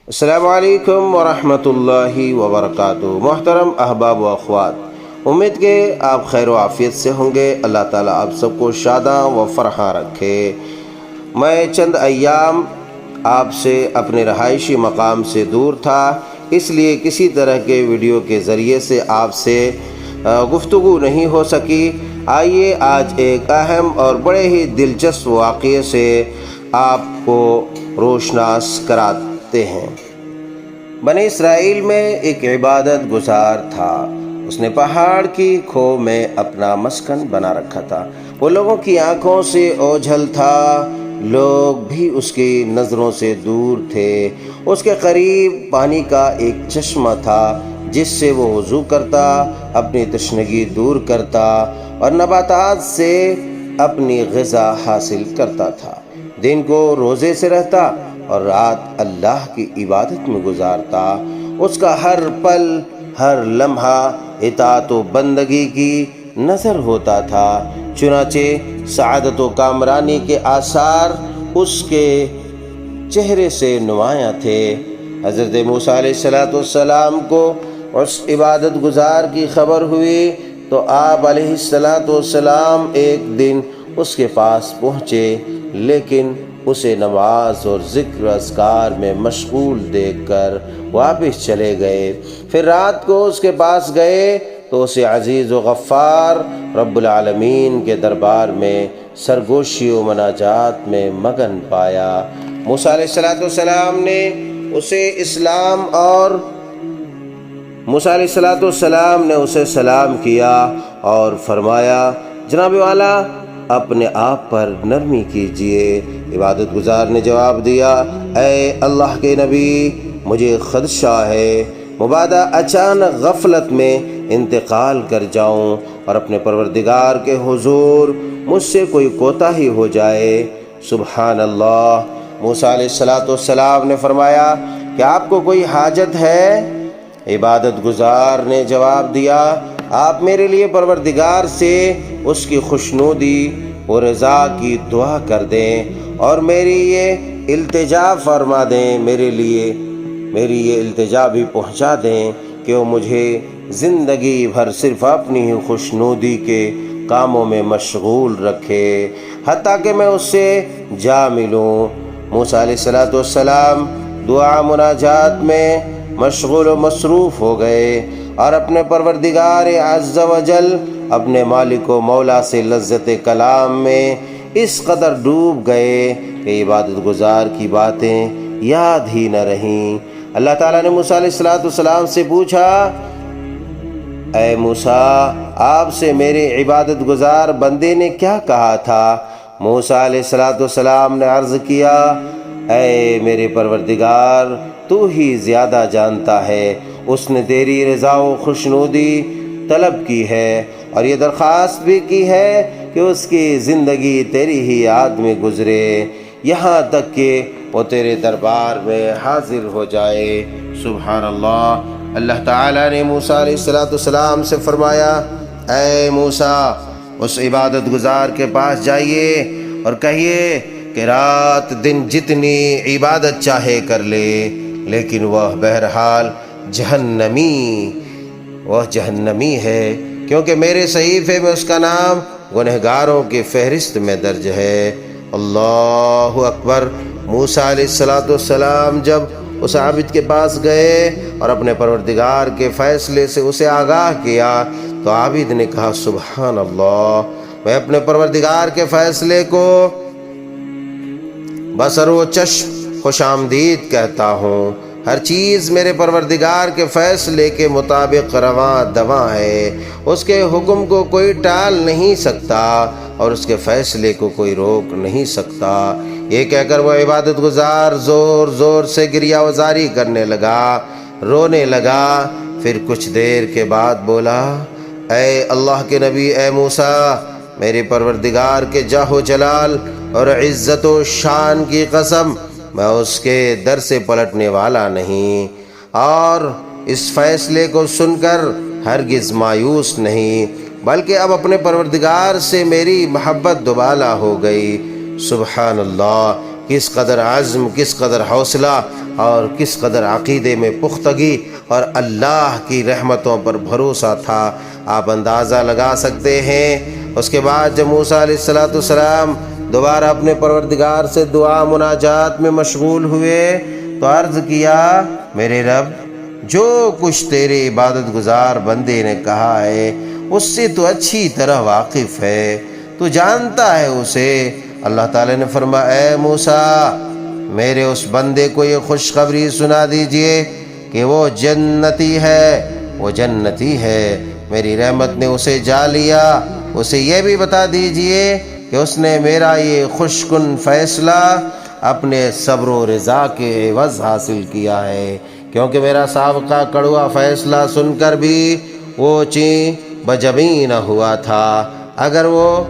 السلام علیکم ورحمۃ اللہ وبرکاتہ۔ محترم احباب و اخوات، امید کہ آپ خیر و عافیت سے ہوں گے۔ اللہ تعالیٰ آپ سب کو شاداں و فرحاں رکھے۔ میں چند ایام آپ سے اپنے رہائشی مقام سے دور تھا، اس لیے کسی طرح کے ویڈیو کے ذریعے سے آپ سے گفتگو نہیں ہو سکی۔ آئیے آج ایک اہم اور بڑے ہی دلچسپ واقعے سے آپ کو روشناس کراتے ہیں۔ بنی اسرائیل میں ایک عبادت گزار تھا۔ اس نے پہاڑ کی کھو میں اپنا مسکن بنا رکھا تھا۔ وہ لوگوں کی آنکھوں سے اوجھل تھا، لوگ بھی اس کی نظروں سے دور تھے۔ اس کے قریب پانی کا ایک چشمہ تھا جس سے وہ وضو کرتا، اپنی تشنگی دور کرتا اور نباتات سے اپنی غذا حاصل کرتا تھا۔ دن کو روزے سے رہتا اور رات اللہ کی عبادت میں گزارتا۔ اس کا ہر پل، ہر لمحہ اطاعت و بندگی کی نظر ہوتا تھا۔ چنانچہ سعادت و کامرانی کے آثار اس کے چہرے سے نمایاں تھے۔ حضرت موسیٰ علیہ السلام کو اس عبادت گزار کی خبر ہوئی تو آپ علیہ السلام ایک دن اس کے پاس پہنچے، لیکن اسے نماز اور ذکر اذکار میں مشغول دیکھ کر واپس چلے گئے۔ پھر رات کو اس کے پاس گئے تو اسے عزیز و غفار رب العالمین کے دربار میں سرگوشی و مناجات میں مگن پایا۔ موسیٰ علیہ السلام نے اسے سلام کیا اور فرمایا، جناب والا اپنے آپ پر نرمی کیجئے۔ عبادت گزار نے جواب دیا، اے اللہ کے نبی، مجھے خدشہ ہے مبادا اچانک غفلت میں انتقال کر جاؤں اور اپنے پروردگار کے حضور مجھ سے کوئی کوتاہی ہو جائے۔ سبحان اللہ۔ موسیٰ علیہ السلام نے فرمایا، کیا آپ کو کوئی حاجت ہے؟ عبادت گزار نے جواب دیا، آپ میرے لیے پروردگار سے اس کی خوشنودی و رضا کی دعا کر دیں اور میری یہ التجا فرما دیں، میری یہ التجا بھی پہنچا دیں کہ وہ مجھے زندگی بھر صرف اپنی ہی خوشنودی کے کاموں میں مشغول رکھے، حتیٰ کہ میں اس سے جا ملوں۔ موسیٰ علیہ السلام دعا مناجات میں مشغول و مصروف ہو گئے اور اپنے پروردگار عز و جل، اپنے مالک و مولا سے لذت کلام میں اس قدر ڈوب گئے کہ عبادت گزار کی باتیں یاد ہی نہ رہیں۔ اللہ تعالیٰ نے موسیٰ علیہ السلام سے پوچھا، اے موسیٰ، آپ سے میرے عبادت گزار بندے نے کیا کہا تھا؟ موسیٰ علیہ السلام نے عرض کیا، اے میرے پروردگار، تو ہی زیادہ جانتا ہے، اس نے تیری رضا و خوشنودی طلب کی ہے اور یہ درخواست بھی کی ہے کہ اس کی زندگی تیری ہی یاد میں گزرے، یہاں تک کہ وہ تیرے دربار میں حاضر ہو جائے۔ سبحان اللہ۔ اللہ تعالیٰ نے موسیٰ علیہ السلام سے فرمایا، اے موسیٰ، اس عبادت گزار کے پاس جائیے اور کہیے کہ رات دن جتنی عبادت چاہے کر لے، لیکن وہ بہرحال جہنمی ہے، کیونکہ میرے صحیفے میں اس کا نام گنہگاروں کی فہرست میں درج ہے۔ اللہ اکبر۔ موسیٰ علیہ السلام جب اس عابد کے پاس گئے اور اپنے پروردگار کے فیصلے سے اسے آگاہ کیا تو عابد نے کہا، سبحان اللہ، میں اپنے پروردگار کے فیصلے کو بصر و چشم خوش آمدید کہتا ہوں۔ ہر چیز میرے پروردگار کے فیصلے کے مطابق رواں دواں ہے، اس کے حکم کو کوئی ٹال نہیں سکتا اور اس کے فیصلے کو کوئی روک نہیں سکتا۔ یہ کہہ کر وہ عبادت گزار زور زور سے گریہ وزاری کرنے لگا، رونے لگا۔ پھر کچھ دیر کے بعد بولا، اے اللہ کے نبی، اے موسیٰ، میرے پروردگار کے جاہ و جلال اور عزت و شان کی قسم، میں اس کے در سے پلٹنے والا نہیں اور اس فیصلے کو سن کر ہرگز مایوس نہیں، بلکہ اب اپنے پروردگار سے میری محبت دوبالا ہو گئی۔ سبحان اللہ۔ کس قدر عزم، کس قدر حوصلہ اور کس قدر عقیدے میں پختگی اور اللہ کی رحمتوں پر بھروسہ تھا، آپ اندازہ لگا سکتے ہیں۔ اس کے بعد جب موسیٰ علیہ السلام دوبارہ اپنے پروردگار سے دعا مناجات میں مشغول ہوئے تو عرض کیا، میرے رب، جو کچھ تیرے عبادت گزار بندے نے کہا ہے اس سے تو اچھی طرح واقف ہے، تو جانتا ہے اسے۔ اللہ تعالی نے فرمایا، اے موسیٰ، میرے اس بندے کو یہ خوشخبری سنا دیجئے کہ وہ جنتی ہے، وہ جنتی ہے، میری رحمت نے اسے جا لیا۔ اسے یہ بھی بتا دیجئے کہ اس نے میرا یہ خوشکن فیصلہ اپنے صبر و رضا کے عوض حاصل کیا ہے، کیونکہ میرا سابقہ کڑوا فیصلہ سن کر بھی وہ چین بجبیں نہ ہوا تھا۔ اگر وہ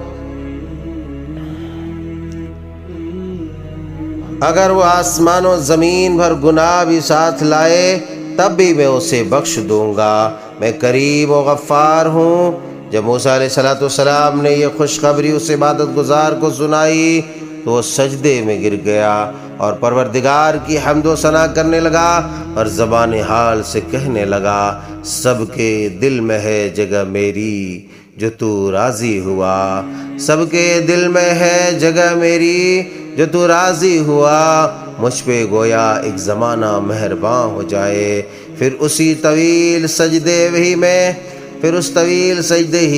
آسمان و زمین بھر گناہ بھی ساتھ لائے تب بھی میں اسے بخش دوں گا، میں کریم و غفار ہوں۔ جب موسیٰ علیہ السلام نے یہ خوشخبری اس عبادت گزار کو سنائی تو وہ سجدے میں گر گیا اور پروردگار کی حمد و ثنا کرنے لگا اور زبان حال سے کہنے لگا، سب کے دل میں ہے جگہ میری جو تو راضی ہوا، سب کے دل میں ہے جگہ میری جو تو راضی ہوا، مجھ پہ گویا ایک زمانہ مہرباں ہو جائے۔ پھر اس طویل سجدے ہی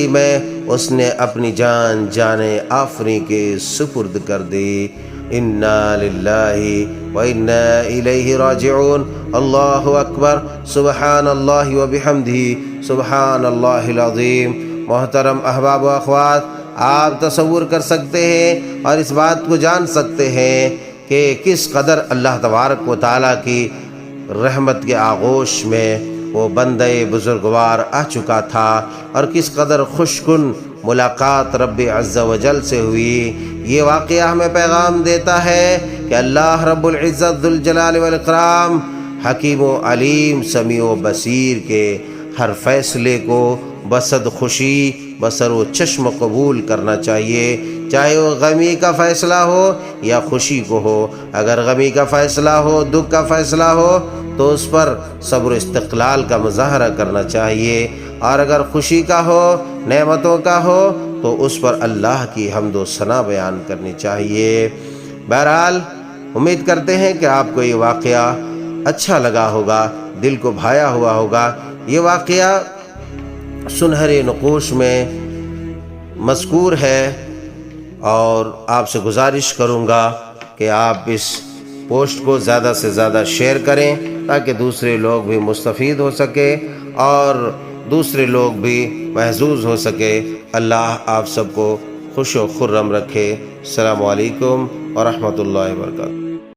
میں اس نے اپنی جان آفری کے سپرد کر دی۔ انا للہ و انا الیہ راجعون۔ اللہ اکبر، سبحان اللہ و بحمدہ، سبحان اللہ العظیم۔ محترم احباب و اخوات، آپ تصور کر سکتے ہیں اور اس بات کو جان سکتے ہیں کہ کس قدر اللہ تبارک و تعالیٰ کی رحمت کے آغوش میں وہ بندے بزرگوار آ چکا تھا اور کس قدر خوشکن ملاقات رب عز و جل سے ہوئی۔ یہ واقعہ ہمیں پیغام دیتا ہے کہ اللہ رب العزت ذوالجلال والاکرام حکیم و علیم، سمیع و بصیر کے ہر فیصلے کو بصد خوشی بسر و چشم قبول کرنا چاہیے، چاہے وہ غمی کا فیصلہ ہو یا خوشی کو ہو۔ اگر غمی کا فیصلہ ہو، دکھ کا فیصلہ ہو تو اس پر صبر و استقلال کا مظاہرہ کرنا چاہیے، اور اگر خوشی کا ہو، نعمتوں کا ہو تو اس پر اللہ کی حمد و ثنا بیان کرنی چاہیے۔ بہرحال امید کرتے ہیں کہ آپ کو یہ واقعہ اچھا لگا ہوگا، دل کو بھایا ہوا ہوگا۔ یہ واقعہ سنہرے نقوش میں مذکور ہے اور آپ سے گزارش کروں گا کہ آپ اس پوسٹ کو زیادہ سے زیادہ شیئر کریں تاکہ دوسرے لوگ بھی مستفید ہو سکے اور دوسرے لوگ بھی محظوظ ہو سکے۔ اللہ آپ سب کو خوش و خرم رکھے۔ السلام علیکم ورحمۃ اللہ وبرکاتہ۔